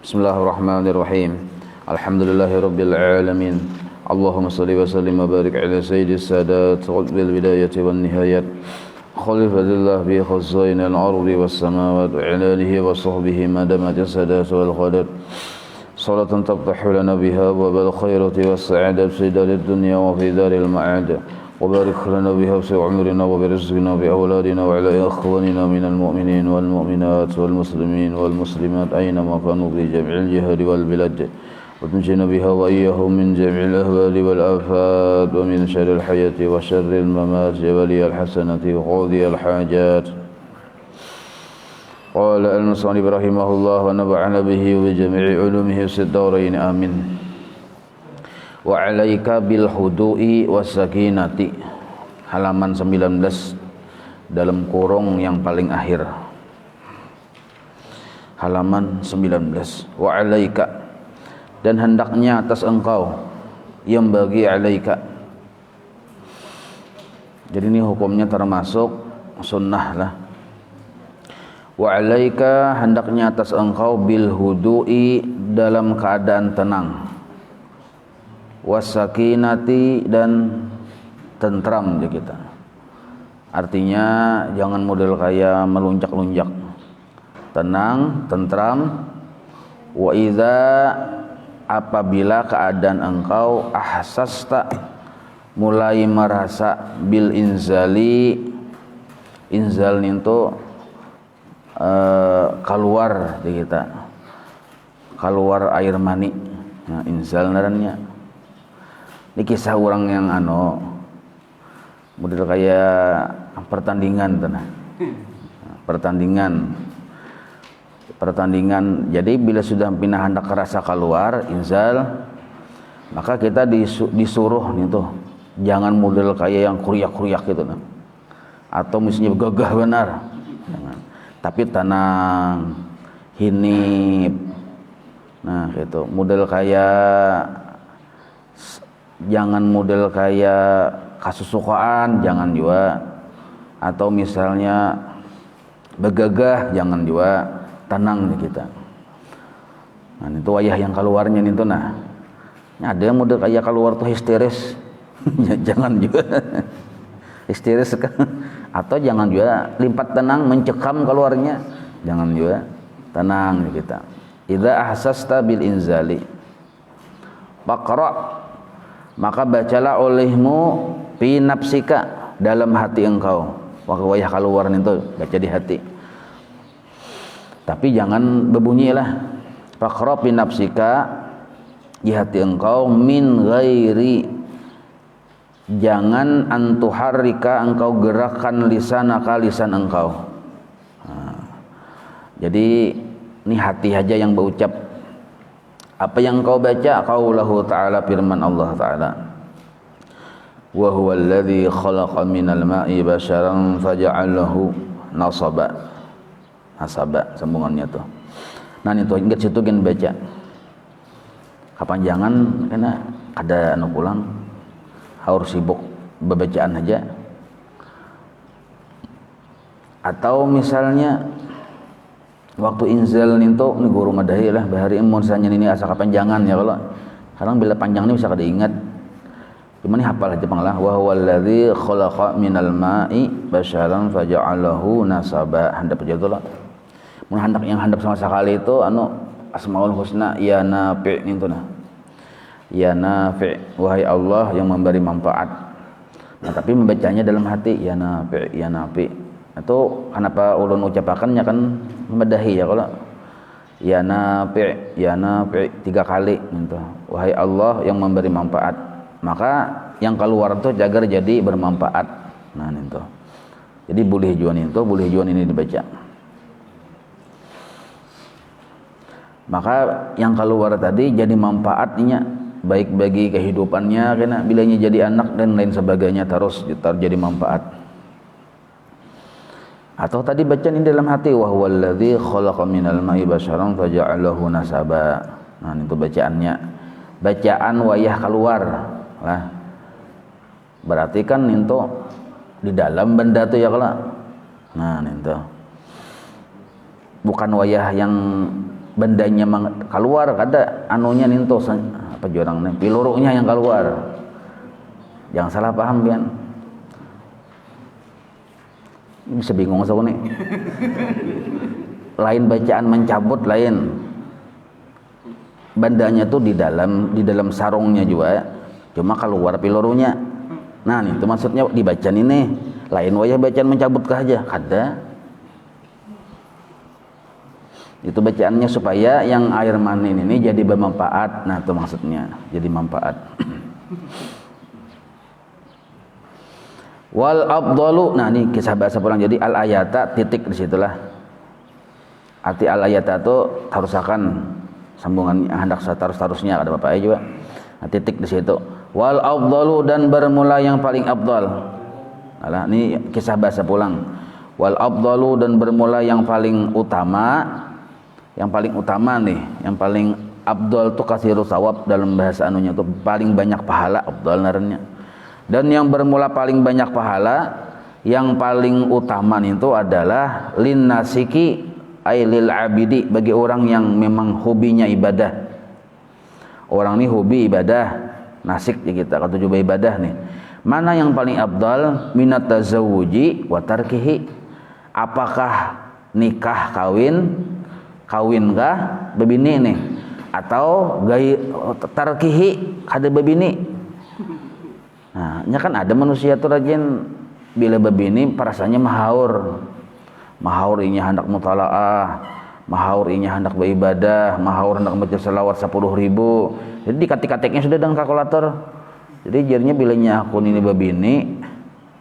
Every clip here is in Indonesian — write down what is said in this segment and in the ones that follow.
Bismillahirrahmanirrahim. Alhamdulillahirabbil alamin. Allahumma shalli wa sallim wa barik ala sayyidis sadat bil bidayati wan nihayat. Khalifatillah bi khazainil ardi was samawati wa ala alihi wa sahbihi madamat sadat wal qadat. Salatan taftahu lana biha wa bil khairati was sa'adati fi darid dunya wa fi daril ma'ad. وبارك لنا بها في عمرنا وبرزقنا بأولادنا وعلى إخواننا من المؤمنين والمؤمنات والمسلمين والمسلمات أينما كانوا في جميع الجهاد والبلاد وتنجينا بها وإياهم من جميع الأهوال والآفات ومن شر الحياة وشر الممات ولي الحسنة وقاضي الحاجات. قال المصنف رحمه الله ونفعنا به وبجميع علومه في الدارين آمين. Wa 'alaika bil hudu'i was sakinati, halaman 19 dalam kurung yang paling akhir, halaman 19. Wa 'alaika, dan hendaknya atas engkau, yang bagi 'alaika, jadi ini hukumnya termasuk sunnah lah. Wa 'alaika, hendaknya atas engkau bil hudu'i, dalam keadaan tenang, wasakinati, dan tentram ya kita. Artinya jangan model kayak melunjak-lunjak. Tenang, tentram. Wa idza, apabila keadaan engkau ahsasta, mulai merasa bil inzali, inzal itu keluar di kita, keluar air mani. Nah, inzal narannya. Ini kisah orang yang model kayak pertandingan tanah. Pertandingan. Jadi bila sudah pindah hendak rasa keluar inzal, maka kita disuruh nih tuh, jangan model kayak yang kuriak-kuriak gitu nah. Atau misalnya gagah benar. Jangan. Tapi tenang, hinip. Nah, gitu. Model kayak, jangan model kayak kasusukaan, jangan juga. Atau misalnya begagah, jangan juga. Tenang nih kita. Nah, itu wayah yang keluarnya nih tuh nah. Ada yang model kayak keluar tuh histeris. Jangan juga. Histeris kan. Atau jangan juga limpat tenang, mencekam keluarnya. Jangan juga. Tenang nih kita. Idza ahsasta bil inzali, faqra, maka bacalah olehmu fi nafsika, dalam hati engkau. Wayah keluar itu baca di hati, tapi jangan berbunyilah. Faqra fi nafsika, di hati engkau, min ghairi, jangan antuharrika, engkau gerakkan lisanaka, lisan engkau. Jadi ini hati aja yang berucap. Apa yang kau baca? Qaulahu ta'ala, firman Allah ta'ala, wa huwa alladhi khalaqa minal ma'i basharan faja'alahu nasaba. Nasaba sambungannya tuh. Nah itu ingat situ kan baca. Kapan jangan karena ada pulang harus sibuk bebacaan aja. Atau misalnya waktu inzal itu ini guru madahi lah bahari emun sanya ini asa kepanjangan ya, kalau kadang bila panjang ini bisa kada ingat. Gimana hafal aja panglah. Wa huwallazi khalaqa minal ma'i basharan faja'alahu nasaba. Handap aja lah. Mun handap yang handap sama sekali itu Asmaul Husna ya nafi' itu nah. Ya nafi', wahai Allah yang memberi manfaat. Nah, tapi membacanya dalam hati ya nafi', ya nafi'. Itu kenapa ulun ucapakannya kan memadahi ya, kalau ya nafi', ya nafi' 3 kali gitu. Wahai Allah yang memberi manfaat, maka yang keluar itu jagar jadi bermanfaat. Nah itu. Jadi boleh juan ini dibaca. Maka yang keluar tadi jadi manfaatnya, baik bagi kehidupannya karena bilanya jadi anak dan lain sebagainya, terus jadi manfaat. Atau tadi bacaan ini dalam hati, wa huwallazi khalaqa minal ma'i basharan faja'alahu nasaba. Nah itu bacaannya, bacaan wayah keluar lah. Berarti kan itu di dalam benda itu ya kalau. Nah itu bukan wayah yang bendanya keluar, kada anunya ninto apa jorangnya pilurunya yang keluar. Jangan salah paham pian. Bisa bingung saya nih. Lain bacaan mencabut, lain bandanya tuh di dalam sarungnya juga, cuma keluar pelurunya. Nah itu maksudnya dibacaan ini. Lain wayah bacaan mencabut kah aja, kada. Itu bacaannya supaya yang air mani ini jadi bermanfaat. Nah itu maksudnya jadi manfaat. Wal afdalu, nah ini kisah bahasa pulang, jadi al ayata titik disitulah. Arti al ayata itu tarusakan sambungan hendak seterusnya ada bapak juga. Nah, titik di situ. Wal afdalu, dan bermula yang paling afdal. Alah, ini kisah bahasa pulang. Wal afdalu, dan bermula yang paling utama. Yang paling utama nih, yang paling afdal tuh kasiru sawab, dalam bahasa anunya tuh paling banyak pahala, afdal narenya. Dan yang bermula paling banyak pahala, yang paling utama itu adalah lin nasiki ay lil abidi, bagi orang yang memang hobinya ibadah. Orang ini hobi ibadah, nasik ya kita kata coba ibadah nih. Mana yang paling afdal? Minat tazawuji wa tarkihi. Apakah nikah kawin kah bebini nih, atau gai tarkihi kada bebini. Nah, nya kan ada manusia tuh rajin bila bebini perasanya mahaur inya hendak mutalaah, mahaur inya hendak beribadah, mahaur hendak baca selawat 10.000. Jadi dikatik-katiknya sudah dengan kalkulator. Jadi jadinya bilanya akun ini bebini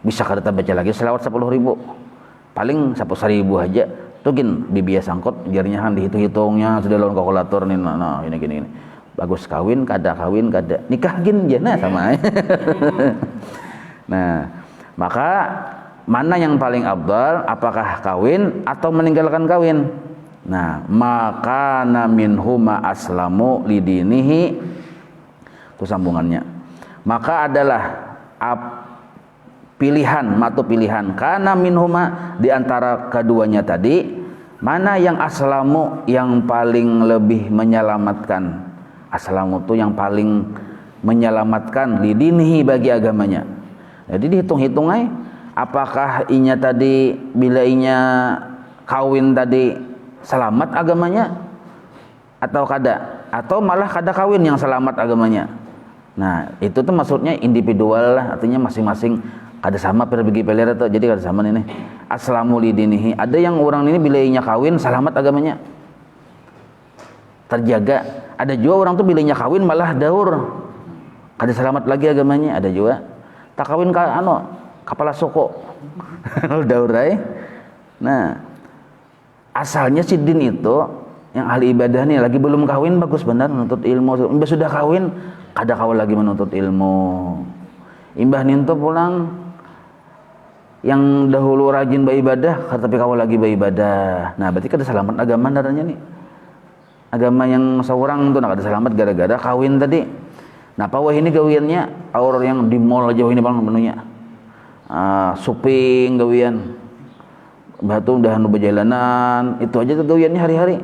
bisa kada baca lagi selawat 10.000. Paling 10.000 aja. Tuh gin bibiya sangkut jadinya kan dihitung-hitungnya sudah lawan kalkulator nih. Nah, ini gini. Bagus kawin kada nikah gin jana sama. Nah, maka mana yang paling afdal, apakah kawin atau meninggalkan kawin? Nah, maka minhuma aslamu lidinihi, itu sambungannya. Maka adalah pilihan kana minhuma, di antara keduanya tadi, mana yang aslamu, yang paling lebih menyelamatkan. Aslamu itu yang paling menyelamatkan lidinihi, bagi agamanya. Jadi dihitung-hitung aja, apakah inya tadi bila inya kawin tadi selamat agamanya atau kada, atau malah kada kawin yang selamat agamanya. Nah itu tuh maksudnya individual lah, artinya masing-masing kada sama perbagi pelera tuh, jadi kada sama nih. Aslamu lidinihi, ada yang orang ini bila inya kawin selamat agamanya, terjaga. Ada juga orang tuh bilanya kawin malah daur, kada selamat lagi agamanya. Ada juga tak kawin kepala soko daur ay. Nah asalnya si din itu yang ahli ibadah nih lagi belum kawin bagus benar menuntut ilmu. Imbah sudah kawin kada kau lagi menuntut ilmu. Imbah ninto pulang yang dahulu rajin beribadah tapi kau lagi beribadah. Nah berarti kada selamat agama darahnya nih. Agama yang seorang tuh nak ada selamat gara-gara kawin tadi. Nah pawah ini gawiannya orang yang di mall jauh ini bang menunya shopping gawian, batu udah nu berjalanan, itu aja tuh gawiannya hari-hari.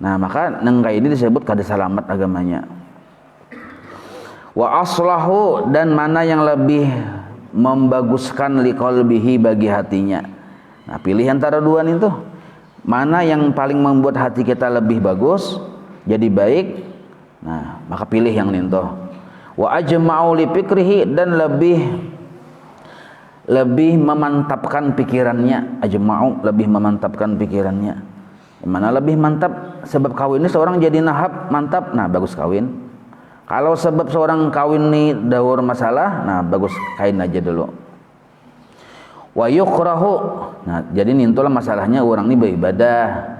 Nah maka nengkai ini disebut kada selamat agamanya. Wa aslahu, dan mana yang lebih membaguskan liqalbihi, bagi hatinya. Nah pilih antara dua itu. Mana yang paling membuat hati kita lebih bagus, jadi baik, nah maka pilih yang ninto. Wa ajma'u li fikrihi, dan lebih memantapkan pikirannya. Ajma'u, lebih memantapkan pikirannya. Mana lebih mantap? Sebab kawin ini seorang jadi nahap mantap, nah bagus kawin. Kalau sebab seorang kawin nih daur masalah, nah bagus kain aja dulu. Wa yukrahu, nah jadi nintulah masalahnya orang ini beribadah.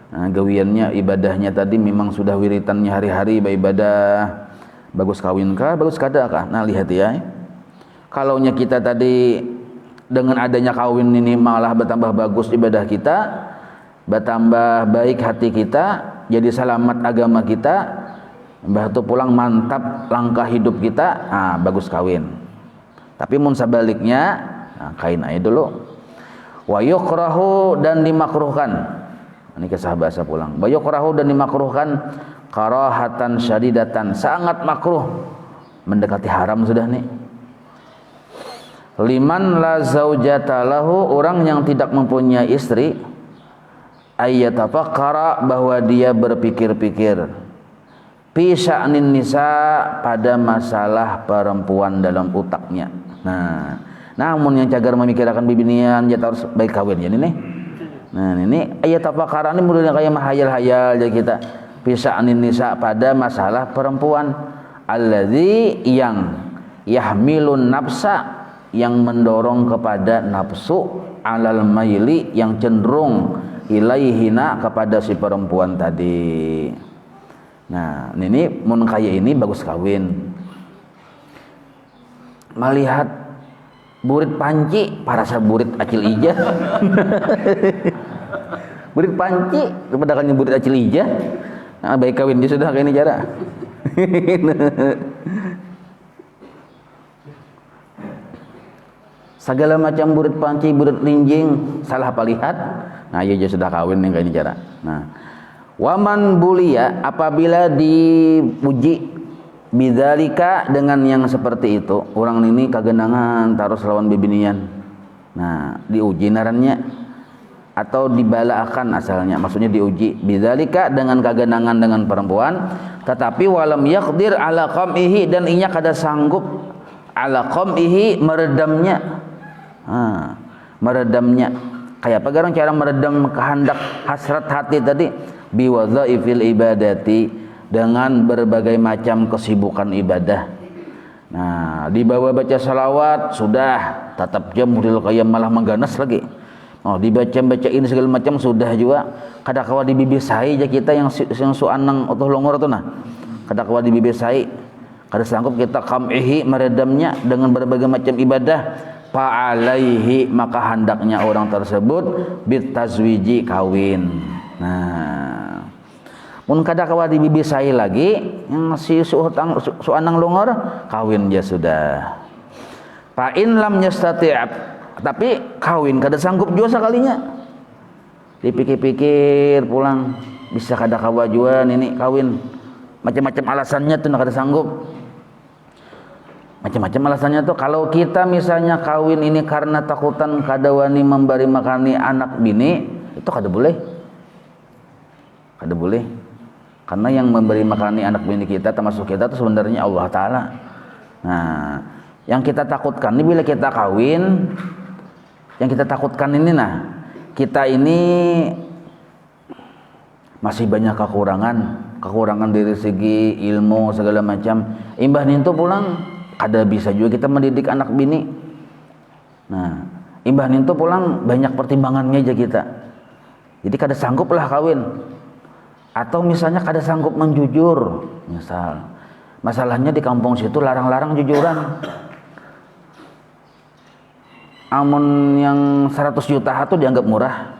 Nah, gawiannya ibadahnya tadi memang sudah wiritannya hari-hari beribadah. Bagus kawin kah, bagus kada kah? Nah lihat ya. Kalaunya kita tadi dengan adanya kawin ini malah bertambah bagus ibadah kita, bertambah baik hati kita, jadi selamat agama kita, mbah tu pulang mantap langkah hidup kita, nah bagus kawin. Tapi mun sebaliknya, nah, kain aja dulu. Wa yukrahu dan dimakruhkan. Ini kisah bahasa pulang. Wa yukrahu dan dimakruhkan karahatan syadidatan, sangat makruh, mendekati haram sudah nih. Liman la zaujata lahu, orang yang tidak mempunyai istri, ayyatafakkara, bahwa dia berpikir-pikir, fi sya'nin nisa, pada masalah perempuan dalam utaknya. Nah, namun yang cagar memikirkan bibinian ya harus baik kawin ya ini. Nah, ini ayyatafakkara ini mulai kayak mahayal-hayal ya kita. Fi sya'nin nisa, pada masalah perempuan, alladzi yang yahmilun nafsa, yang mendorong kepada nafsu, alal maili, yang cenderung ilaihina, kepada si perempuan tadi. Nah, ini mun kaya ini bagus kawin. Melihat burit panci, parasa burit acil ija. Burit panci kepada kan burit acil ija. Nah, baik kawin dia sudah kayak ini cara. Segala macam burit panci, burit linjing, salah palihat. Nah, iya dia sudah kawin nih kayak ini cara. Nah, waman bulia, apabila dipuji bidzalika, dengan yang seperti itu, orang ini kagenangan taruh lawan bibinian. Nah, diuji narannya atau dibalaakan asalnya, maksudnya diuji bidzalika, dengan kagenangan dengan perempuan, tetapi walam yaqdir ala qam'ihi, dan inya kada sanggup ala qam'ihi, meredamnya. Meredamnya kayak apa garang cara meredam kehendak hasrat hati tadi, biwadhaifil ibadati, dengan berbagai macam kesibukan ibadah. Nah, dibawa baca salawat sudah, tatap jam model kayak malah mengganas lagi. Oh, dibaca-bacain segala macam sudah juga. Kada kawa dibibisai aja kita yang suanang utuh longor tuh nah. Kada kawa dibibisai. Kada sanggup kita qam'ihi, meredamnya dengan berbagai macam ibadah. Fa'alaihi, maka hendaknya orang tersebut bitazwiji, kawin. Nah, mun kada kawa dibibisai lagi yang si suanang longor, kawin ya sudah. Fa in lam yastati', tapi kawin kada sanggup juga sekalinya. Dipikir-pikir pulang, bisa kada kawa juga ini kawin. Macam-macam alasannya tuh kada sanggup. Macam-macam alasannya tuh. Kalau kita misalnya kawin ini karena takutan kada wani memberi makani anak bini, itu kada boleh. Kada boleh. Karena yang memberi makani anak bini kita, termasuk kita itu sebenarnya Allah Ta'ala. Nah, yang kita takutkan ini bila kita kawin, yang kita takutkan ini, nah, kita ini masih banyak kekurangan dari segi ilmu segala macam. Imbah nintu pulang kada bisa juga kita mendidik anak bini. Nah, imbah nintu pulang banyak pertimbangannya aja kita. Jadi kada sanggup lah kawin. Atau misalnya kada sanggup menjujur. Misal, masalahnya di kampung situ larang-larang jujuran. Amun yang 100 juta itu dianggap murah.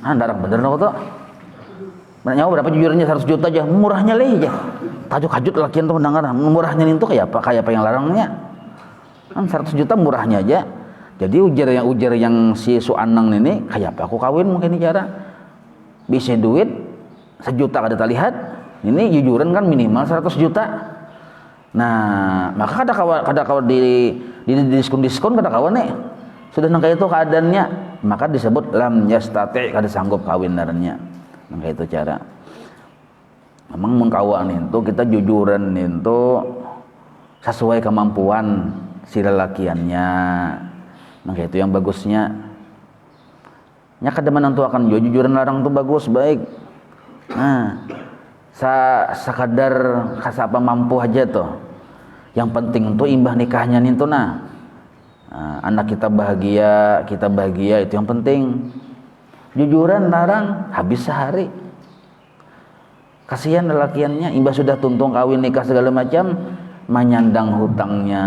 Ah, darang bener no tuh. Nanya berapa jujurnya 100 juta aja, murahnya leh aja. Tajuk-tajuk lakian tuh mendengar, murahnya itu kayak apa yang larangnya. Kan 100 juta murahnya aja. Jadi ujar yang si suanang ini kayak apa aku kawin mungkin ini cara. Bisa duit 1 juta kada terlihat. Ini jujuran kan minimal 100 juta. Nah, maka kada kawa di diskon kada kawa nih. Sudah nang itu keadaannya, maka disebut lam yastati', kada sanggup kawin narannya. Nang itu cara. Memang mun kawan itu kita jujuran itu sesuai kemampuan si lelakiannya. Nang itu yang bagusnya. Nya kada menentukan jujuran larang tuh bagus baik. Nah, sekadar kasapa mampu aja tuh. Yang penting tuh imbah nikahnya itu nah. Anak kita bahagia itu yang penting. Jujuran larang habis sehari. Kasihan lelakiannya, imbah sudah tuntung kawin nikah segala macam, menyandang hutangnya.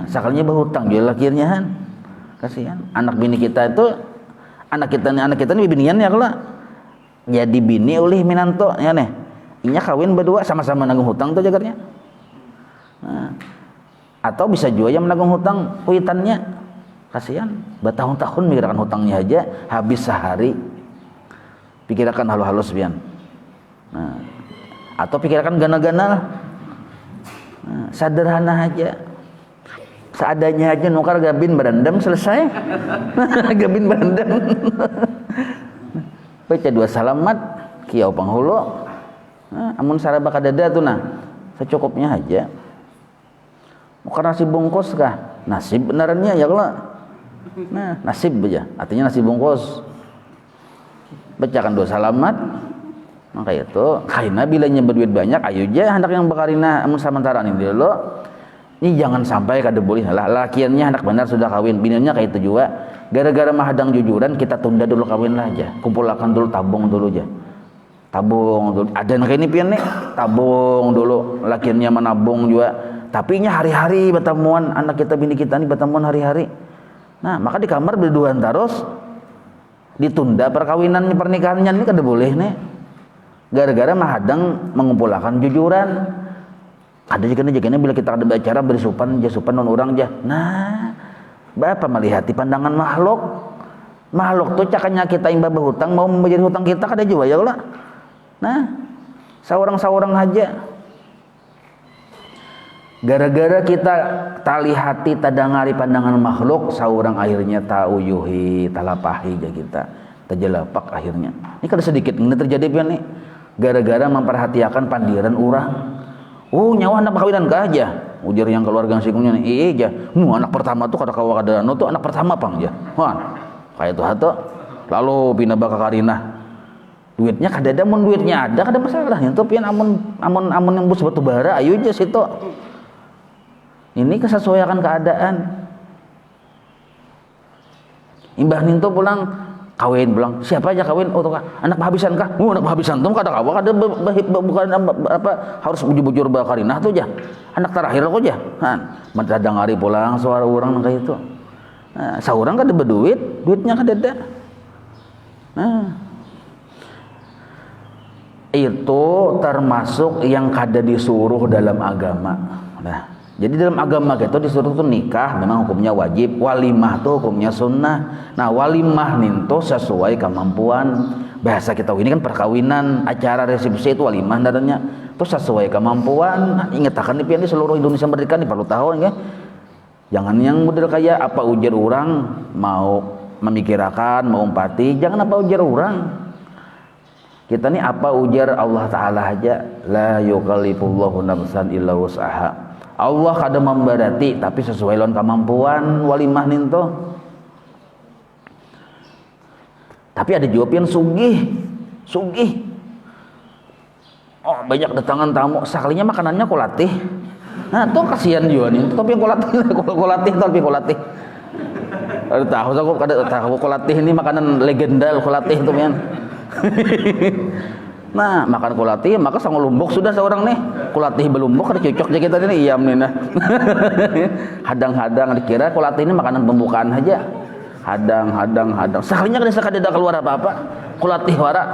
Sakalnya berhutang juga lelakiannya kan. Kasihan. Anak bini kita itu, anak kita ini binian ya kalau jadi bini oleh minanto ya nih. Inya kawin berdua sama-sama nanggung hutang tuh jagarnya. Nah, atau bisa juga yang menanggung hutang kuitannya. Kasihan, bertahun-tahun mikirkan hutangnya aja, habis sehari. Pikirkan halus-halus pian. Nah, atau pikirkan gana-gana, sederhana aja, seadanya aja, nukar gabin berendam selesai. Gabin berendam. Baca 2 salamat kiau panghulu. Amun saraba kadada tuh nah, secukupnya aja. Bukan nasi bungkus kah? Nasib benarannya ya kalau. Nah, nasib aja, artinya nasi bungkus. Bacakan 2 salamat. Maka itu kaina bilanya berduit banyak ayo aja hendak yang bekarina amun sementara ini dulu. Ini jangan sampai kada boleh lah lakiannya hendak benar sudah kawin, bininya kayak itu juga. Gara-gara mahadang jujuran kita tunda dulu kawin lah aja. Kumpulkan dulu, tabung dulu aja. Tabung dulu. Ada yang kayak ini pian nih, tabung dulu. Lakiannya menabung juga. Tapi nya hari-hari bertemuan anak kita bini kita nih bertemuan hari-hari. Nah, maka di kamar berduaan terus. Ditunda perkawinannya pernikahannya ini kada boleh nih. Gara-gara mahadang mengumpulkan jujuran. Ada juga bila kita ada bicara bersupan non orang aja. Nah, Bapak melihati pandangan makhluk. Makhluk tuh cakanya kita imba berhutang mau membayar hutang kita kada juga ya Allah. Nah, seorang-seorang aja. Gara-gara kita tali hati tadangari pandangan makhluk, seorang akhirnya tauyuhi talapahi aja kita. Terjelapak akhirnya. Ini kada sedikit ini terjadi pian nih. Gara-gara memperhatikan pandiran orang. Oh, nyawa anak kawinan kah aja. Ujar yang keluarga sikunya nih, iya aja. Anak pertama tuh kada kawa kada anu tuh anak pertama pang aja. Wah, kayak tuh hato. Lalu pindah baka karina. Duitnya kada ada, mun duitnya ada kada masalah. Itu pian amun yang bus batu bara ayo aja situ. Ini kesesuaikan keadaan. Imbah ninto pulang kawin pulang. Siapa aja kawin? Oh, anak pahabisan kah? Anak pahabisan tuh kada kawa kada bukan apa harus bujur-bujur bakarinah tuh aja. Anak terakhir kok aja. Han, madadang hari pulang suara orang kayak itu. Nah, saurang kada berduit, duitnya kada ada. Nah, itu termasuk yang kada disuruh dalam agama. Nah, jadi dalam agama kita disuruh tuh nikah memang hukumnya wajib, walimah tuh hukumnya sunnah. Nah, walimah ninto sesuai kemampuan. Bahasa kita ini kan perkawinan, acara resepsi itu walimah dadanya. Terus sesuai kemampuan. Nah, ingatkan nih pian di seluruh Indonesia merdeka nih perlu tahu ya. Jangan yang model kayak apa ujar orang mau memikirkan, mau umpati, jangan apa ujar orang. Kita nih apa ujar Allah Ta'ala aja, la yukallifullahu nafsan illa wus'aha. Allah kada memberati tapi sesuai lawan kemampuan walimah ninto. Tapi ada juga yang sugih. Oh, banyak datangan tamu, sekalinya makanannya kulatih. Nah, tuh kasihan juga nih. Tapi yang kulatih. Ada tahu kulatih ini makanan legenda kulatih tuh pian. Nah, makan kulatih maka sang lumbuk sudah seorang nih. Kulatih belumbuk ada cocok aja kita ini iyam nih nah. Hadang-hadang dikira kulatih ini makanan pembukaan aja. Hadang. Sekalinya kada keluar apa-apa. Kulatih wara.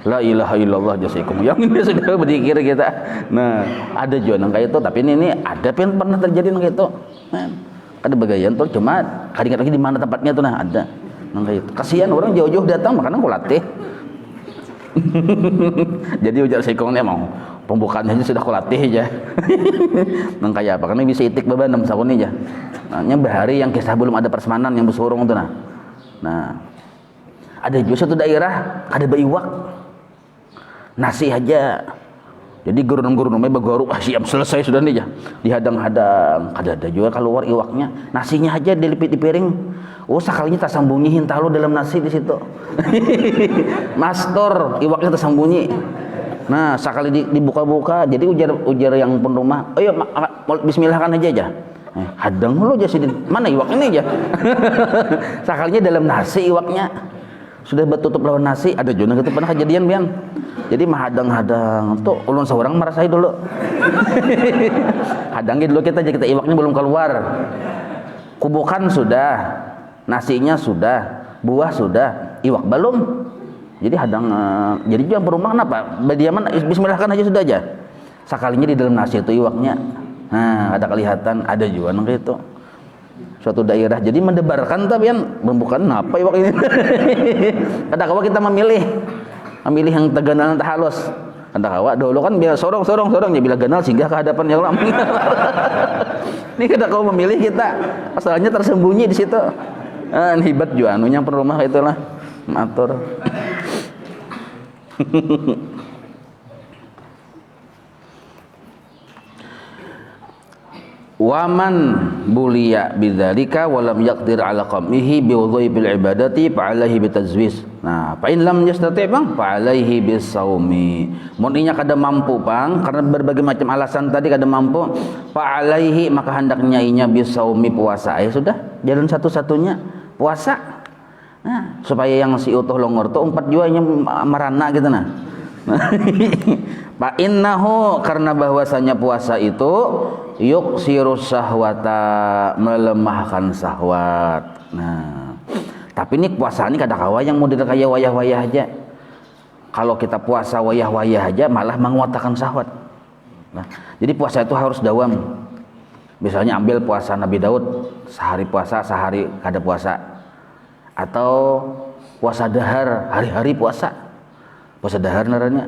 La ilaha illallah jasikum. Yang ini sudah berpikir kita. Nah, ada juga nang kayak itu, tapi ini ada pernah terjadi nang kayak itu. Nah, ada bagayan tuh cuma kadang lagi di mana tempatnya tuh nah ada. Nang kayak itu. Kasihan orang jauh-jauh datang makanan kulatih. Jadi ujar sikong emang pembukaannya sudah kulatih aja. Nang kayak apa? Karena bisa itik bebanam sakuni aja. Nah, bahari yang kisah belum ada persemanan yang bersurung itu nah. Nah, ada juga satu daerah ada baiwak. Nasi aja. Jadi gurun-gurunnya bagoru siap selesai sudah nih ya. Dihadang-hadang, ada juga keluar iwaknya. Nasinya aja dilipit di piring. Oh, sekalinya tak sambunyiin tahu dalam nasi di situ. Master, iwaknya tersembunyi. Nah, sekali dibuka-buka, jadi ujar yang pun rumah, "Ayo bismillahkan aja." Hadang lu aja sini. Mana iwak ini aja? Sekalinya dalam nasi iwaknya. Sudah bertutup lawan nasi, ada juga gitu pernah kejadian biang. Jadi mahadang-hadang tuh ulun seorang merasai dulu. Hadangin dulu kita iwaknya belum keluar. Kubukan sudah, nasinya sudah, buah sudah, iwak belum. Jadi hadang jadi juga berumah kenapa? Badiaman bismillahkan aja sudah aja. Sekalinya di dalam nasi itu iwaknya. Nah, ada kelihatan ada juga nang gitu. suatu daerah. Jadi mendebarkan tapi kan bukan apa ya ini. Kada kawa kita memilih yang teganal teh halus. Kada kawa dulu kan biar sorong ya bila ganal singgah ke hadapan yang lama. Ini kada kawa memilih kita. Asalnya tersembunyi di situ. Hebat juga anunya perumah itulah. Matur. Waman buliya bidzalika walam yaqdir ala qamihi biwudhu'i bil ibadati fa alaihi bitazwis. Nah, fa in lam yastati' bang fa alaihi bisaumi. Munnya kada mampu bang karena berbagai macam alasan tadi kada mampu, fa alaihi maka hendaknya inya bisaumi puasa. Ya sudah, jalan satu-satunya puasa. Nah, supaya yang si utuh longor tuh 4 juanya merana gitu nah. Fa innahu karena bahwasanya puasa itu yuksirus sahwata melemahkan syahwat. Nah, tapi ini puasa ini kada kawa yang model kaya wayah-wayah aja. Kalau kita puasa wayah-wayah aja malah menguatkan syahwat. Nah, jadi puasa itu harus dawam. Misalnya ambil puasa Nabi Daud, sehari puasa, sehari kada puasa. Atau puasa dahar, hari-hari puasa. Puasa dahar naranya.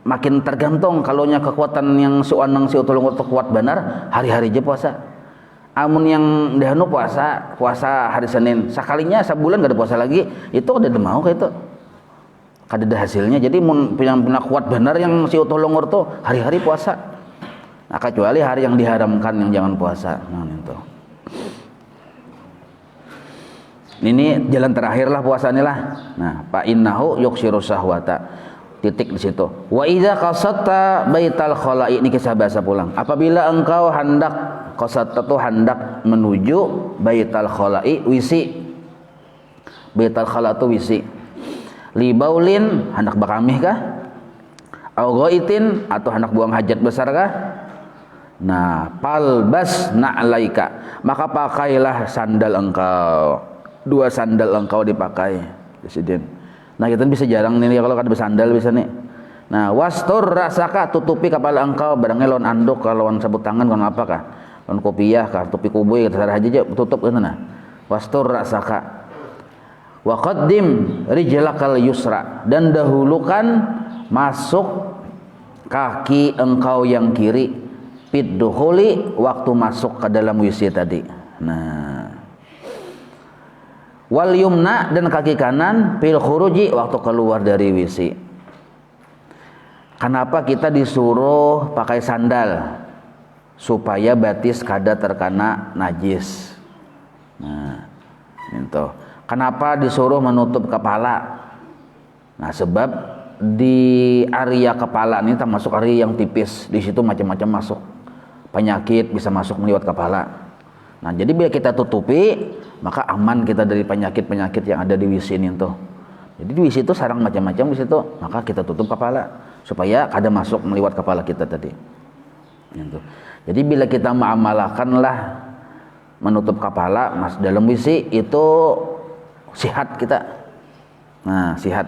Makin tergantung kalau nya kekuatan yang suanang si utulung itu kuat benar, hari-hari aja puasa. Amun yang dahanu puasa hari Senin, sekalinya sebulan gak ada puasa lagi, itu udah mau kayak itu. Kada ada hasilnya. Jadi mun punya kuat benar yang si utulung itu hari-hari puasa. Nah, kecuali hari yang diharamkan yang jangan puasa. Nah, itu. Ini jalan terakhir lah puasa ini lah. Nah, fa innahu yuksirus sahwata. Titik di situ. Wa idza qasatta baital khala'i, ini kisah bahasa pulang. Apabila engkau hendak qasatta tu hendak menuju baital khala'i wisi. Baital khala' tu wisi. Li baulin hendak bakamih kah? Au ghaitin atau hendak buang hajat besar kah? Nah, palbas na'laika. Maka pakailah sandal engkau. 2 sandal engkau dipakai. Presiden. Nah, kita bisa jarang nih kalau kada bersandal bisa nih. Nah, wastur rasaka, tutupi kepala engkau, barangnya lawan anduk, kalau lawan sabut tangan kon apa kah? Lawan kopiah kah, topi kubuy terserah aja tutup gitu nah. Wastur rasaka. Wa qaddim rijlakal yusra, dan dahulukan masuk kaki engkau yang kiri pid dukhuli, waktu masuk ke dalam WC tadi. Nah, wal yumna, dan kaki kanan fil khuruji, waktu keluar dari WC. Kenapa kita disuruh pakai sandal? Supaya batis kada terkena najis. Nah, itu. Kenapa disuruh menutup kepala? Nah, sebab di area kepala ini termasuk area yang tipis. Di situ macam-macam masuk. Penyakit bisa masuk melewat kepala. Nah, jadi bila kita tutupi, maka aman kita dari penyakit-penyakit yang ada di WC ini tuh. Jadi di WC itu sarang macam-macam di situ, maka kita tutup kepala supaya kada masuk melewat kepala kita tadi. Gitu. Jadi bila kita mengamalkanlah menutup kepala mas dalam WC itu sihat kita. Nah, sihat.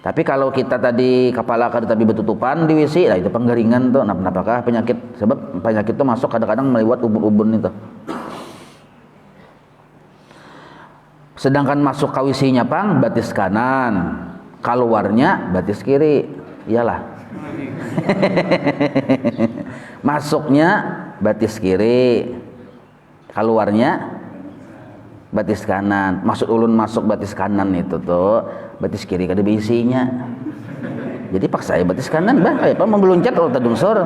Tapi kalau kita tadi kepala kada tapi bertutupan di WC, nah itu penggaringan tuh. Nah, apakah penyakit? Sebab penyakit itu masuk kadang-kadang melewat ubun-ubun itu. Sedangkan masuk ke WC-nya pang batis kanan, keluarnya batis kiri. Iyalah. Masuknya batis kiri, keluarnya batis kanan. Maksud ulun masuk batis kanan itu tuh batis kiri kada isinya. Jadi paksa batis kanan bah apa membeluncat kalau tadungsor.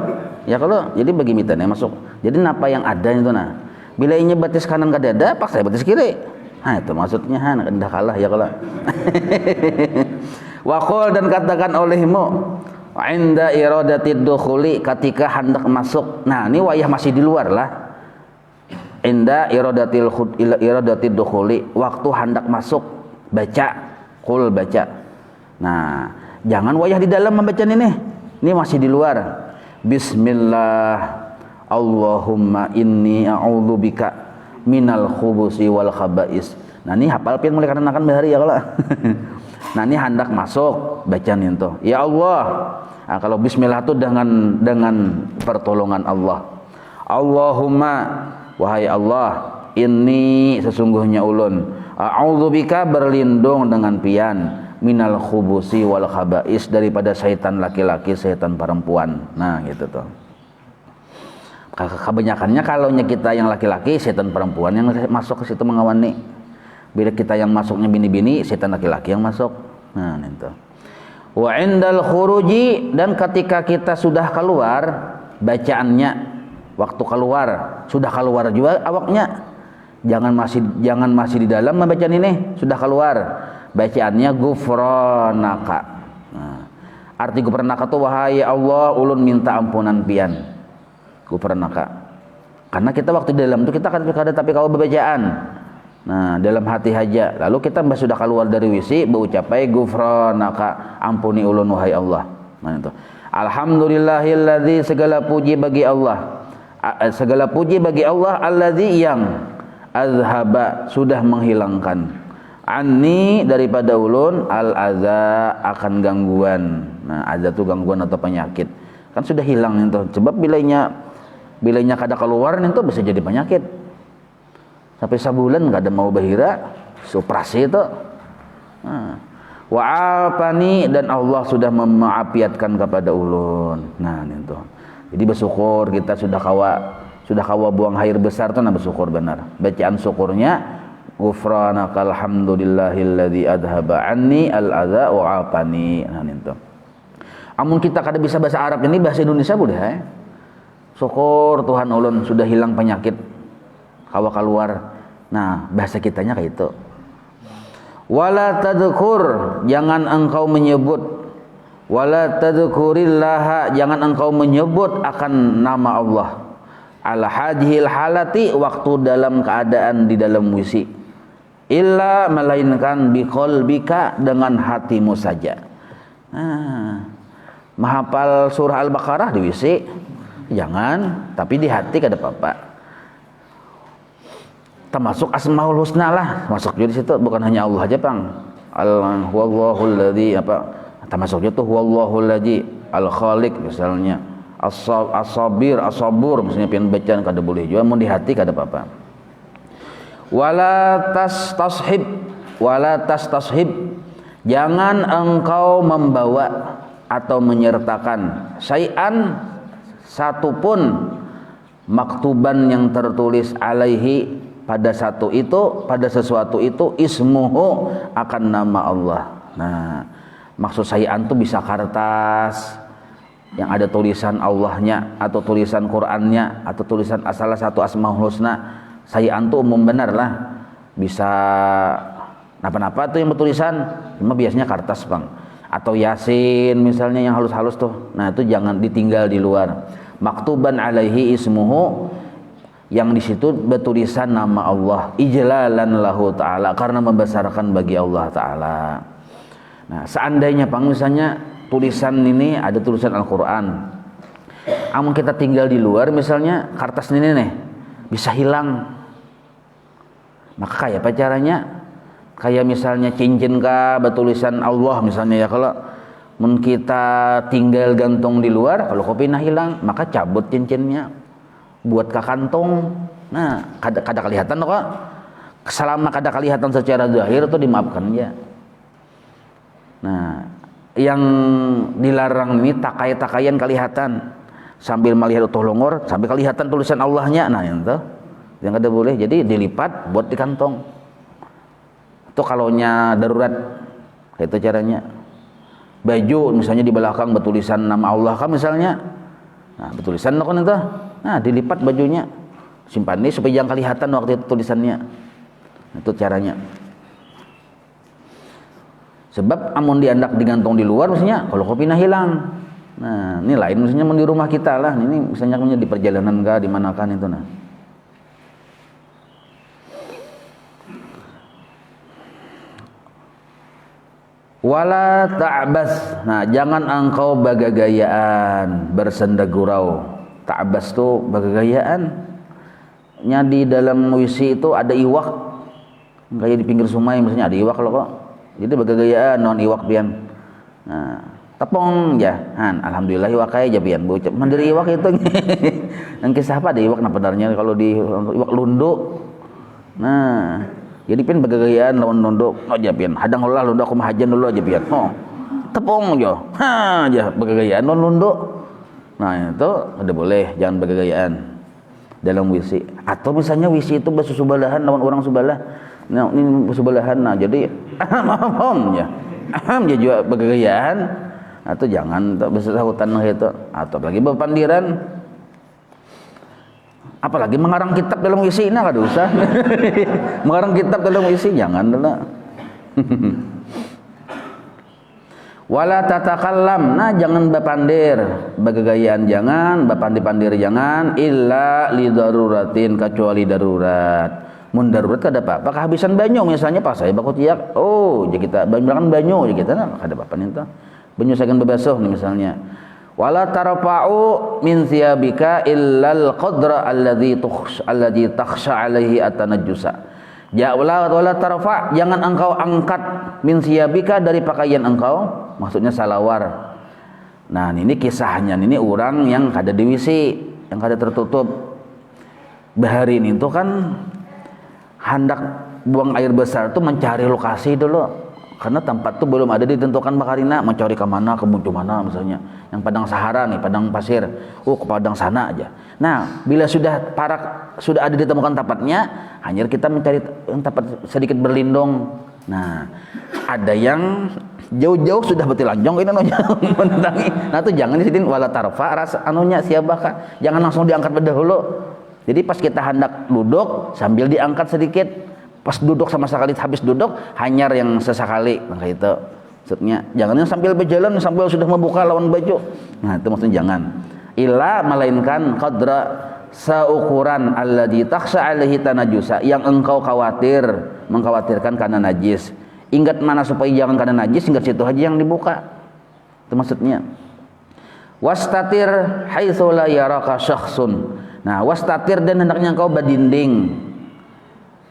Ya kalau jadi bagi mitanya masuk. Jadi napa yang ada itu nah. Bila inya batis kanan kada ada, paksa batis kiri. Nah, itu maksudnya hendak kalah ya kalau. Waqul, dan katakan olehmu inda iradatid dukhuli, ketika hendak masuk. Nah, ini wayah masih di luar lah. Inda iradatid dukhuli, waktu hendak masuk baca, qul baca. Nah, jangan wayah di dalam membaca ini. Ini masih di luar. Bismillah. Allahumma inni a'udzubika minal khubusi wal khaba'is. Nah, ini hafal pian mulai karena akan bahari ya kalau. Nah, ini hendak masuk baca nih tuh. Ya Allah. Nah, kalau bismillah itu dengan pertolongan Allah. Allahumma, wahai Allah, Inni sesungguhnya ulun a'udzubika berlindung dengan pian minal khubusi wal khaba'is daripada syaitan laki-laki syaitan perempuan. Nah gitu tuh. Kebanyakannya kalau kita yang laki-laki syaitan perempuan yang masuk ke situ mengawani. Bila kita yang masuknya bini-bini syaitan laki-laki yang masuk. Nah itu. Wa indal khuruji dan ketika kita sudah keluar bacaannya waktu keluar sudah keluar juga awaknya. Jangan masih di dalam membacaan ini, sudah keluar. Bacaannya gufranaka. Nah, arti gufranaka itu wahai Allah ulun minta ampunan pian. Gufranaka. Karena kita waktu di dalam itu kita kan ada tapi kalau bacaan. Nah, dalam hati haja. Lalu kita sudah keluar dari WC berucapai gufranaka, ampuni ulun wahai Allah. Nah itu. Alhamdulillahilladzi segala puji bagi Allah. Segala puji bagi Allah alladzi yang azhaba sudah menghilangkan anni daripada ulun al adza akan gangguan. Nah, adza itu gangguan atau penyakit. Kan sudah hilang itu. Sebab bilanya kada keluar itu bisa jadi penyakit. Sampai sebulan enggak ada mau bahira, operasi itu. Nah, wa afani dan Allah sudah memaafkan kepada ulun. Nah, itu. Jadi bersyukur kita sudah kawa buang air besar tuh nah bersyukur benar. Bacaan syukurnya ghufranakal hamdulillahilladzi adhaba anni al-adza wa afani. Nah itu. Amun kita kada bisa bahasa Arab ini bahasa Indonesia boleh ya. Syukur Tuhan ulun sudah hilang penyakit kawa keluar. Nah, bahasa kitanya kayak itu. Wala tadhkur jangan engkau menyebut wala tadhkurillaha jangan engkau menyebut akan nama Allah. Al hadhil halati waktu dalam keadaan di dalam wisi illa melainkan biqalbika dengan hatimu saja. Nah, menghafal surah Al-Baqarah di wisi jangan, tapi di hati kada apa-apa. Termasuk Asmaul Husna lah, masuk juga di situ bukan hanya Allah aja, Bang. Huwallahul ladzi apa? Termasuknya tuh huwallahul ladzi al-khaliq misalnya. As-sabir, as-sabur misalnya pian bacaan kada boleh juga mun di hati kada apa-apa. Wala tastashib jangan engkau membawa atau menyertakan syai'an satupun maktuban yang tertulis alaihi pada sesuatu itu ismuhu akan nama Allah. Nah, maksud syai'an itu bisa kertas yang ada tulisan Allahnya atau tulisan Qur'annya atau tulisan salah satu Asmaul Husna. Syai'an itu umum benar lah, bisa napa-napa tuh yang bertulisan, cuma biasanya kertas, Bang, atau Yasin misalnya yang halus-halus tuh. Nah itu jangan ditinggal di luar. Maktuban alaihi ismuhu yang di situ bertulisan nama Allah ijlalan lahu ta'ala karena membesarkan bagi Allah ta'ala. Nah seandainya Bang misalnya tulisan ini ada tulisan Al-Quran, amun kita tinggal di luar misalnya kertas ini nih bisa hilang, maka kayak apa caranya? Kayak misalnya cincin kah bertulisan Allah misalnya ya, kalau mun kita tinggal gantung di luar, kalau kopi nah hilang maka cabut cincinnya buat ke kantong. Nah kada kelihatan kok, selama kada kelihatan secara zahir itu dimaafkan ya. Nah yang dilarang ini takai-takayan kelihatan sambil melihat utuh longor sambil kelihatan tulisan Allahnya. Nah itu yang kada boleh, jadi dilipat buat di kantong. Itu kalaunya darurat kayak itu caranya. Baju misalnya di belakang bertulisan nama Allah kan misalnya, nah bertulisan kan itu, nah dilipat bajunya simpan nih supaya jangan kelihatan waktu itu tulisannya. Nah, itu caranya. Sebab amun diandak digantung di luar misalnya kalau kopi nah hilang. Nah ini lain misalnya di rumah kita lah, ini misalnya di perjalanan kah di mana kan itu nah. Wala ta'bas. Nah jangan engkau bagagayaan bersenda gurau. Ta'bas tuh bagagayaan. Nya di dalam WC itu ada iwak kayak di pinggir sungai misalnya ada iwak loh kok. Jadi bagagayaan non iwak pian. Nah, tepung ya. Alhamdulillah iwak aja pian. Bocap mandiri iwak itu. Yang kisah apa ada iwak nah benarnya kalau di iwak lundu. Nah, jadi pin bagagayaan lawan londo aja pian. Hadang ulah londo aku mahajan dulu aja pian. Oh. Tepung aja. Ha aja bagagayaan lawan londo. Nah, itu ada boleh, jangan bagagayaan dalam WC. Atau misalnya WC itu bersubalahan lawan orang subalah. Nah, ini bersubalahan. Nah, jadi ya. Ya juga bagagayaan. Atau jangan bersahutan gitu. Atau lagi berpandiran. Apalagi mengarang kitab dalam WC, nah kada usah. Mengarang kitab dalam WC jangan lah. Wala tatakallam, nah jangan bapandir, bagagayaan jangan, bapandi-pandir jangan, illa li daruratin, kecuali darurat. Mun darurat kada apa-apa, kehabisan banyu misalnya pas saya baku tiak, oh jadi kita banyakan banyu jadi kita nah kada apa-apa nih banyu sagan bebasuh nih misalnya. Wala tarfa'u min thiyabika illal qadra alladhi takhsha alaihi atanajjusa. Ya wala tarfa', jangan engkau angkat min thiyabika dari pakaian engkau, maksudnya salawar. Nah, ini kisahnya ini orang yang kada di WC, yang kada tertutup. Bahari ini tuh kan hendak buang air besar tuh mencari lokasi dulu. Karena tempat itu belum ada ditentukan bakarina, mencari ke mana, ke buntu mana misalnya. Yang padang Sahara nih, padang pasir. Oh, ke padang sana aja. Nah, bila sudah ada ditemukan tempatnya, hanya kita mencari tempat sedikit berlindung. Nah, ada yang jauh-jauh sudah betilanjong ini menentangi. Nah, itu jangan disini wala tarfa rasa anunya siabaka. Jangan langsung diangkat dahulu. Jadi pas kita hendak duduk sambil diangkat sedikit. Pas duduk sama sekali habis duduk hanyar yang sesekali maka itu maksudnya jangan sambil berjalan sambil sudah membuka lawan baju. Nah itu maksudnya jangan illa melainkan qadra seukuran alladzi takhsha alaihi tanajusa yang engkau mengkhawatirkan karena najis. Ingat mana supaya jangan karena najis, ingat situ aja yang dibuka. Itu maksudnya. Wastatir haitsu la yaraka syakhsun. Nah wastatir dan hendaknya engkau berdinding.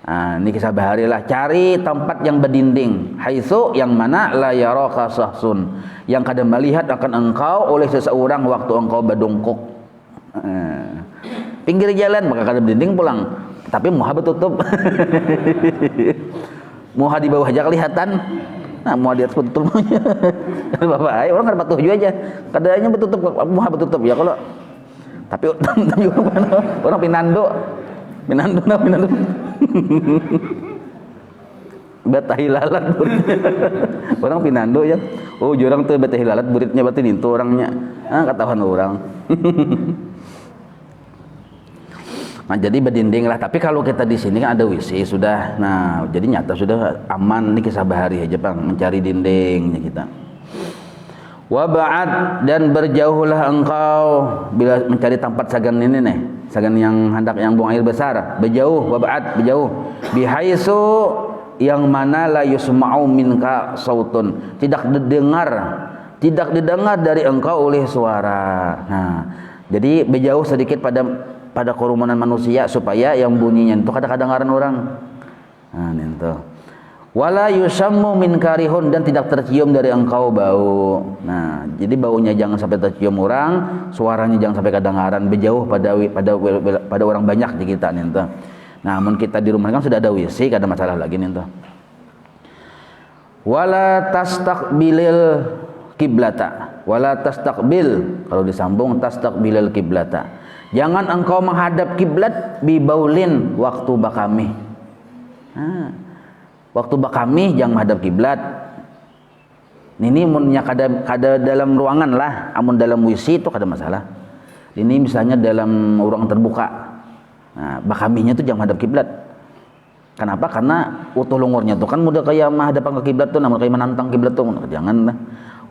Nah, ini kisah bahari lah, cari tempat yang berdinding, haitsu yang mana la yaraka sahsun, yang kada melihat akan engkau oleh seseorang waktu engkau berdongkok. Pinggir jalan maka kada berdinding pulang, tapi muha betutup. Muha di bawah aja kelihatan. Nah, muha di atas betutup. Bapak, ayo orang kada patuh juga aja. Kadanya betutup, muha betutup ya kalau. Tapi orang pinando. Batahi lalat buritnya. Orang pinando ya. Oh, jorang tuh batahi lalat buritnya batin itu orangnya. Ah, ketahuan orang. Nah, jadi berdinding lah. Tapi kalau kita di sini kan ada WC sudah. Nah, jadi nyata sudah aman nih kisah bahari aja, Bang, mencari dindingnya kita. Waba'ad dan berjauhlah engkau bila mencari tempat sagan ini nih, sagan yang hendak yang buang air besar, berjauh, waba'ad berjauh, bihaitsu yang mana la yusma'u minka sautun, tidak didengar dari engkau oleh suara. Nah, jadi berjauh sedikit pada kerumunan manusia supaya yang bunyinya itu kadang-kadang orang. Nah, itu. Wala yusammu min karihun dan tidak tercium dari engkau bau. Nah, jadi baunya jangan sampai tercium orang, suaranya jangan sampai kedengaran, berjauh pada orang banyak di kita nih tuh. Nah, mun kita di rumah kan sudah ada WC, kada masalah lagi nih tuh. Wala tastaqbilil kiblata. Wala tastaqbil, kalau disambung tastaqbilil kiblata. Jangan engkau menghadap kiblat bi baulin waktu bakami. Nah, waktu bakami jangan menghadap kiblat. Ini munnya kada dalam ruangan lah, amun dalam WC itu kada masalah. Ini misalnya dalam ruang terbuka. Nah, bakaminya itu jangan menghadap kiblat. Kenapa? Karena utuh lungurnya tuh kan mudah kayak menghadapan ke kiblat tuh, namun kayak menantang kiblat tuh, jangan lah.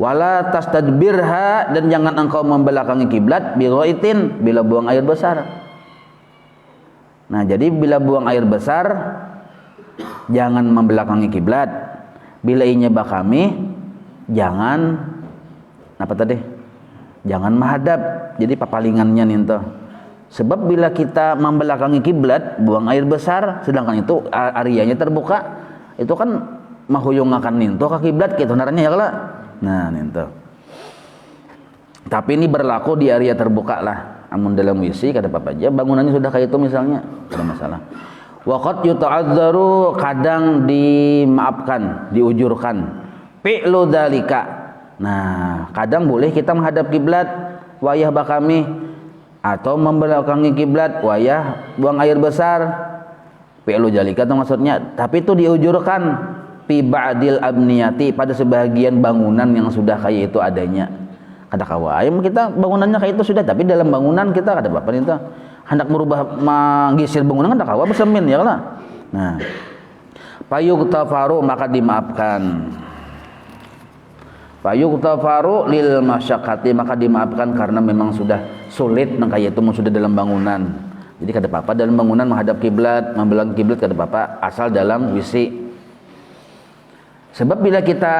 Wala tastadbirha dan jangan engkau membelakangi kiblat bi ghaitin bila buang air besar. Nah, jadi bila buang air besar jangan membelakangi kiblat. Bila inya bakami jangan apa tadi? Jangan menghadap. Jadi papalingannya nih tuh. Sebab bila kita membelakangi kiblat, buang air besar sedangkan itu areanya terbuka, itu kan mahuyungakan ninto ke kiblat gitu naranya ya kala. Nah, ninto. Tapi ini berlaku di area terbuka lah. Amun dalam WC kada apa-apa aja, bangunannya sudah kayak itu misalnya, tidak masalah. Wa qad yuta'adzaru, kadang dimaafkan, diujurkan. Fi'lu dzalika. Nah, kadang boleh kita menghadap kiblat wayah bakami atau membelakangi kiblat wayah buang air besar. Fi'lu dzalika itu maksudnya, tapi itu diujurkan fi ba'dil abniyati, pada sebagian bangunan yang sudah kayak itu adanya. Kata kawayam kita bangunannya kayak itu sudah, tapi dalam bangunan kita kata bapak itu hendak merubah menggeser bangunan kata kawa bersemin ya lah. Nah, fayughtafaru, maka dimaafkan. Fayughtafaru lil masyaqqati, maka dimaafkan karena memang sudah sulit nang kayak itu sudah dalam bangunan. Jadi kata bapak dalam bangunan menghadap kiblat, membelakangi kiblat kata bapak asal dalam WC. Sebab bila kita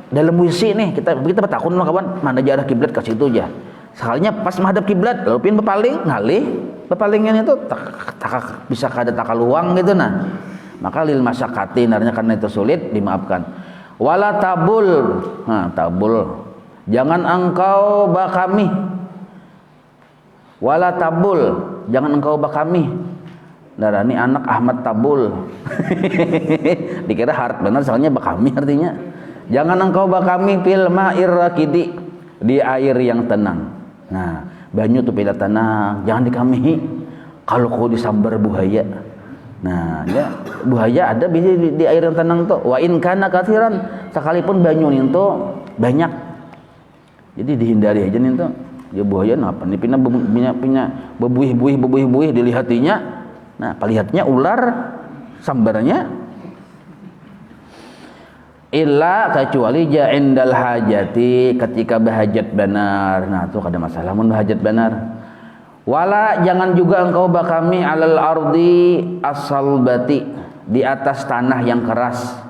dalam WC nih, kita bertakun kawan mana arah kiblat ke situ aja. Sekalinya pas menghadap kiblat lalu pin bepaling ngalih, bepalingnya itu tak bisa kada takaluang gitu nah. Maka lil masyaqqati, karena itu sulit dimaafkan. Wala tabul, nah tabul, jangan engkau bakami. Wala tabul, jangan engkau bakami. Darani anak Ahmad Tabul. Dikira hart benar, soalnya bakami artinya. Jangan engkau bakami fil ma'ir rakidi, di air yang tenang. Nah, banyu tuh pila tenang, jangan dikamihi. Kalau kau disambar buaya. Nah, ya, buaya ada di air yang tenang tuh. Wa in kana katsiran, sekalipun banyu itu banyak. Jadi dihindari aja nih tuh. Ya buaya apa nih pina bebuih-buih dilihatinya. Nah, pelihatnya ular, sambarnya illa kecuali ja'indal hajati, ketika bahajat benar. Nah, itu kada masalah mun bahajat benar. Wala, jangan juga engkau bakami alal ardi as-salbati, di atas tanah yang keras.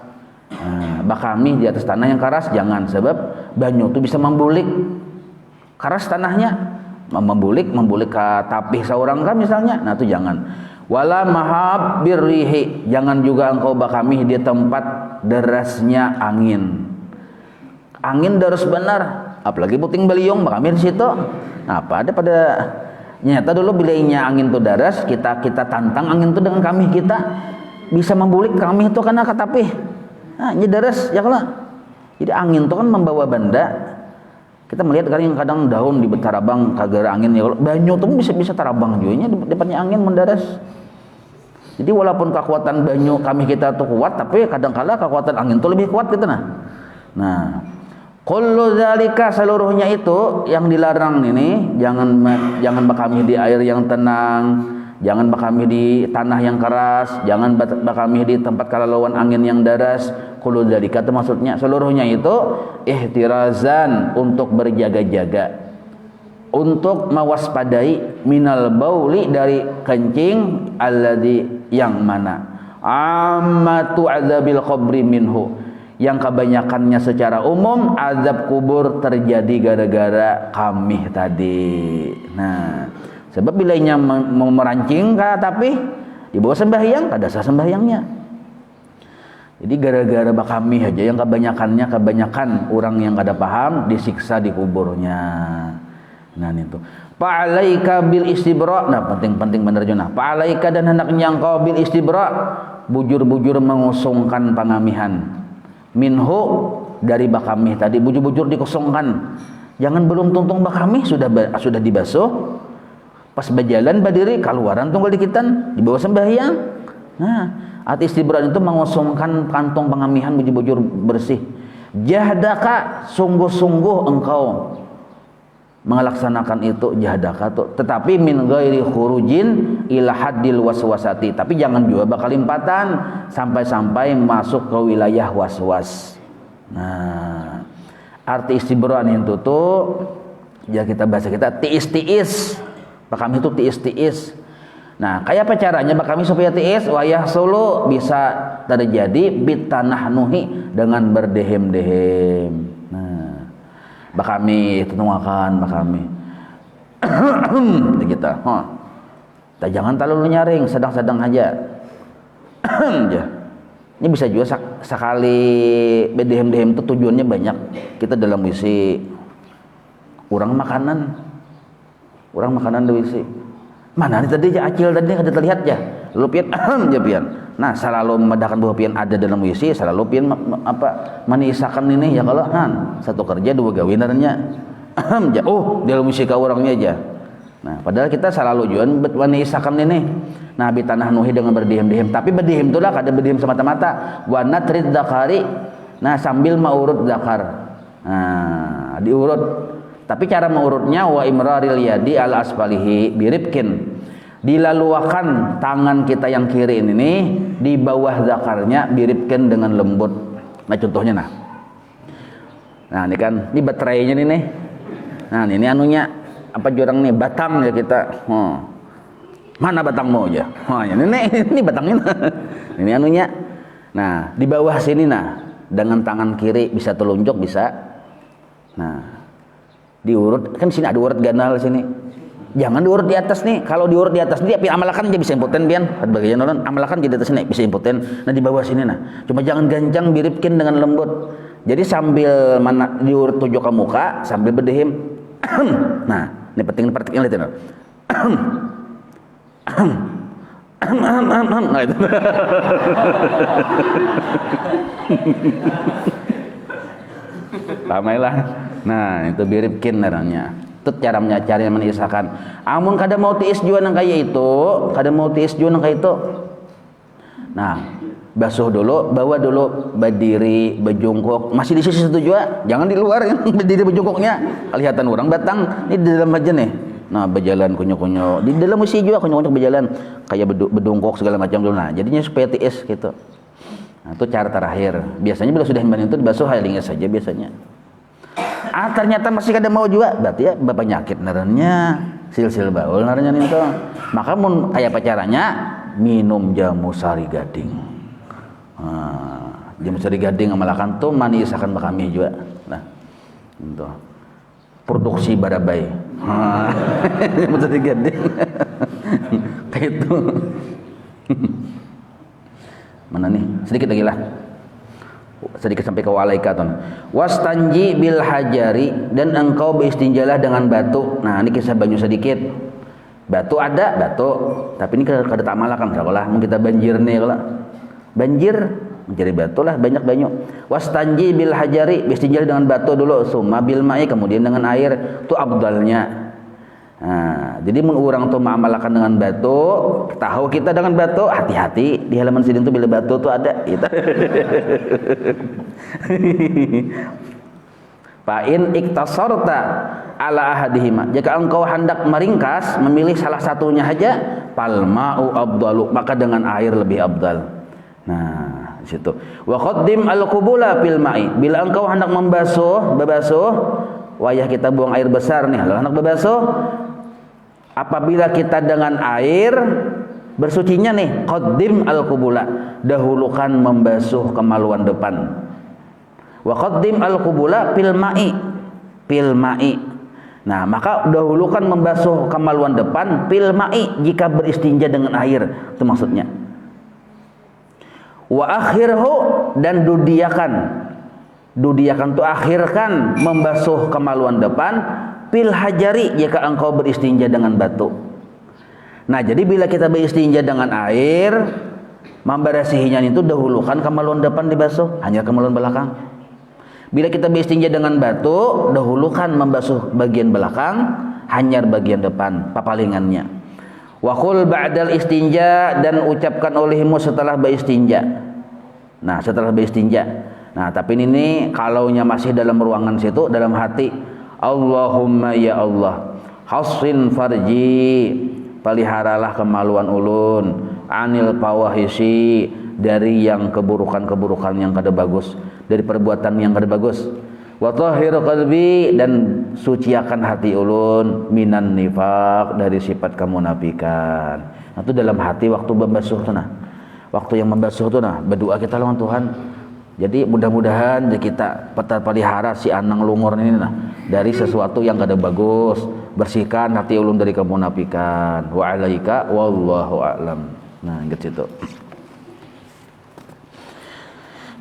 Nah, bakami di atas tanah yang keras jangan, sebab banyu itu bisa membulik. Keras tanahnya, membulik ke tapih seorang kan misalnya. Nah, itu jangan. Wala mahab birrihi, jangan juga engkau bakami di tempat derasnya angin. Angin deras benar, apalagi puting beliung bakami di situ. Nah, apa ada pada nyata dulu bilainya angin itu deras, kita tantang angin itu dengan kami kita bisa membulik kami itu karena katapih. Nah, ini deras ya kalau. Jadi angin itu kan membawa benda. Kita melihat kadang daun di tarabang kagara angin ya, banyu itu bisa tarabang juga depannya angin mendaras. Jadi walaupun kekuatan banyu kami kita tuh kuat, tapi kadang-kala kekuatan angin itu lebih kuat gitu nah. Kullu dzalika, seluruhnya itu yang dilarang ini, jangan bakami di air yang tenang, jangan bakami di tanah yang keras, jangan bakami di tempat kalauan angin yang deras. Kullu dzalika itu maksudnya seluruhnya itu ihtirazan, untuk berjaga-jaga, untuk mewaspadai minal bauli, dari kencing, alladzi, yang mana ammatu azabil qabri minhu, yang kebanyakannya secara umum azab kubur terjadi gara-gara kami tadi. Nah, sebab bilanya mau merancing tapi dibawa sembahyang kada sah sembahyangnya. Jadi gara-gara bakami aja yang kebanyakan orang yang kada paham disiksa di kuburnya. Nah, itu fa'alaika bil istibra. Nah, penting benar Junah. Fa'alaika, dan hendaknya engkau bil istibra, bujur-bujur mengusungkan pangamihan. Minhu, dari bakami tadi, bujur-bujur dikosongkan. Jangan belum tuntung bakami sudah dibasuh. Pas berjalan berdiri keluaran tunggal dikitan dibawa sembahyang. Nah, arti istibra itu mengosongkan kantong pangamihan, bujur-bujur bersih. Jahdaka, sungguh-sungguh engkau melaksanakan itu jahdaka tuh, tetapi min ghairi khurujin ila haddil waswasati, tapi jangan juga bakal limpatan sampai masuk ke wilayah waswas. Nah, arti istibra itu tuh ya kita bahasa kita tiis, bakami itu tiis. Nah, kayak apa caranya bakami supaya tiis? Wayah solo bisa terjadi bitanahnuhi, dengan berdehem-dehem. Bakami tentuakan bakami kita jangan terlalu nyaring, sedang-sedang aja. Ini bisa juga sekali bedehem-dehem itu tujuannya banyak. Kita dalam WC kurang makanan di WC mana nih tadi acil tadi kada terlihat ya, lalu pian ya pian. Nah selalu membedakan bahwa pian ada dalam WC, selalu pian menisakan ini ya kalau satu kerja dua gawinarnya dalam WC ka orangnya aja. Nah padahal kita selalu juan menisakan ini. Nah bitanah nuhi dengan berdihim-dihim, tapi berdihim itu lah kada berdihim semata-mata wa natrid dzakari. Nah sambil maurut zakar, nah diurut, tapi cara mengurutnya wa imraril yadi al asfalihi biribkin, dilaluakan tangan kita yang kiri ini di bawah zakarnya biribkin dengan lembut. Nah contohnya nah ini kan ini baterainya nih. Nah ini anunya apa jurang nih batang ya kita. Mana batangmu aja? Ini batangnya. Ini anunya. Nah di bawah sini dengan tangan kiri bisa telunjuk bisa. Nah diurut kan sini ada urut ganal sini. Jangan diurut di atas nih. Kalau diurut di atas dia amalakan aja bisa impoten pian. Bagian orang amalakan jadi atas sini bisa impoten. Nah di bawah sini cuma jangan gancang biripkin dengan lembut. Jadi sambil mana diurut tujuh ke muka sambil berdihim. Nah ini penting perhatikan lihat nah itu. Ramailah. Nah itu biribkin namanya. Itu cara menisahkan. Amun kada mau tiis juan yang kayak itu, nah basuh dulu, bawa dulu berdiri, berjungkok, masih di sisi situ juga, jangan di luar ya, berdiri berjungkoknya. Kelihatan orang batang, ini di dalam aja nih. Nah berjalan kunyo-kunyo, di dalam mesti juga kunyo-kunyo berjalan, kayak berdungkok segala macam dulu. Nah jadinya supaya tiis gitu. Nah itu cara terakhir. Biasanya bila sudah itu dibasuh halingnya saja biasanya. Ternyata masih kada mau juga, berarti ya bapak nyakit narannya, sil baul narannya itu. Maka mun kayak apa caranya? Minum jamu sari gading. Jamu sari gading amalakan tuh manis akan kami juga. Nah, itu produksi barabai. Jamu sari gading. Kayak itu. Mana nih? Sedikit lagi lah. Sedikit sampai ke walaikatun. Wastanji bil hajari, dan engkau beristinjalah dengan batu. Nah ini kisah banyu sedikit. Batu ada batu, tapi ini kada tak malakan kalau kita banjir nih kalau banjir mencari batu lah banyak banyu. Wastanji bil hajari, beristinjalah dengan batu dulu, summa bil ma'i, kemudian dengan air. Itu abdalnya. Nah, jadi mun orang tuh mengamalkan dengan batu, tahu kita dengan batu, hati-hati di halaman sini tuh bila batu tuh ada gitu. Fa in iktasarta ala ahadihima, jika engkau hendak meringkas memilih salah satunya aja, fal ma'u afdalu, maka dengan air lebih afdal. Nah, di situ. Wa qaddim al-qubula fil ma'i, bila engkau hendak membasuh, wayah kita buang air besar nih, kalau hendak berbasuh, apabila kita dengan air bersucinya nih, qaddim al-qubula, dahulukan membasuh kemaluan depan. Wa qaddim al-qubula fil ma'i. Nah, maka dahulukan membasuh kemaluan depan fil ma'i, jika beristinja dengan air. Itu maksudnya. Wa akhirhu, dan dudiakan tu akhirkan membasuh kemaluan depan fil hajari, jika engkau beristinja dengan batu. Nah, jadi bila kita beristinja dengan air, membersihinya itu dahulukan kemaluan depan dibasuh, hanya kemaluan belakang. Bila kita beristinja dengan batu, dahulukan membasuh bagian belakang, hanya bagian depan, papalingannya. Wa qul ba'dal istinja, dan ucapkan olehmu setelah beristinja. Nah, setelah beristinja. Nah, tapi ini kalaunya masih dalam ruangan situ, dalam hati, Allahumma ya Allah, hassin farji, peliharalah kemaluan ulun, anil fawahisi, dari yang keburukan-keburukan yang kada bagus, dari perbuatan yang kada bagus. Wa tahhir qalbi, dan suciakan hati ulun, minan nifaq, dari sifat kemunafikan. Nah, itu dalam hati waktu membasuh tuh waktu yang membasuh tuh berdoa kita lawan Tuhan. Jadi mudah-mudahan kita pelihara si anang lungur ini dari sesuatu yang kada bagus, bersihkan hati ulun dari kemunafikan. Wa alaika wallahu a'lam. Nah, gitu itu.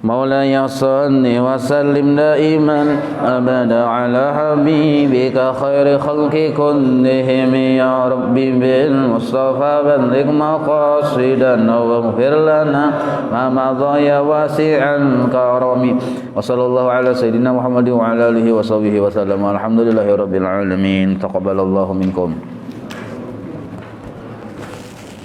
مولاي صل وسلم دائما أبدا على حبيبك خير خلق كلهم يا ربي بالمصطفى بلغ مقاصدنا واغفر لنا ما مضى يا واسع الكرم وصلى الله على سيدنا محمد وعلى آله وصحبه وسلم والحمد لله رب العالمين تقبل الله منكم.